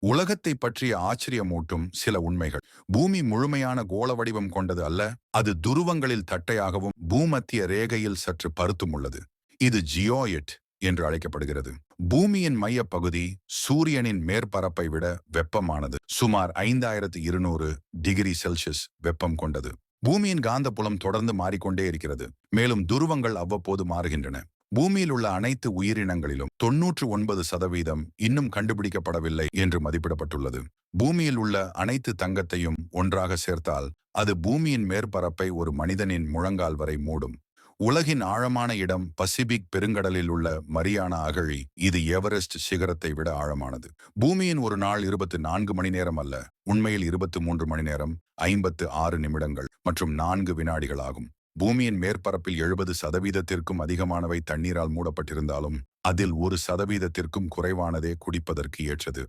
உலகத்தை பற்றிய ஆச்சரியமூட்டும் சில உண்மைகள். பூமி முழுமையான கோள வடிவம் கொண்டது அல்ல. அது துருவங்களில் தட்டையாகவும் பூமத்திய ரேகையில் சற்று பருத்தும் உள்ளது. இது ஜியோயிட் என்று அழைக்கப்படுகிறது. பூமியின் மையப்பகுதி சூரியனின் மேற்பரப்பை விட வெப்பமானது. சுமார் 5200 டிகிரி செல்சியஸ் வெப்பம் கொண்டது. பூமியின் காந்தப்புலம் தொடர்ந்து மாறிக்கொண்டே இருக்கிறது. மேலும் துருவங்கள் அவ்வப்போது மாறுகின்றன. பூமியில் உள்ள அனைத்து உயிரினங்களிலும் 99% இன்னும் கண்டுபிடிக்கப்படவில்லை என்று மதிப்பிடப்பட்டுள்ளது. பூமியில் உள்ள அனைத்து தங்கத்தையும் ஒன்றாக சேர்த்தால் அது பூமியின் மேற்பரப்பை ஒரு மனிதனின் முழங்கால் வரை மூடும். உலகின் ஆழமான இடம் பசிபிக் பெருங்கடலில் உள்ள மரியானா அகழி. இது எவரெஸ்ட் சிகரத்தை விட ஆழமானது. பூமியின் ஒரு நாள் 24 மணி நேரம் அல்ல, உண்மையில் 23 மணி நேரம், 56 நிமிடங்கள் மற்றும் 4 வினாடிகள் ஆகும். பூமியின் மேற்பரப்பில் 70%த்திற்கும் அதிகமானவை தண்ணீரால் மூடப்பட்டிருந்தாலும் அதில் 1%த்திற்கும் குறைவானதே குடிப்பதற்கு ஏற்றது.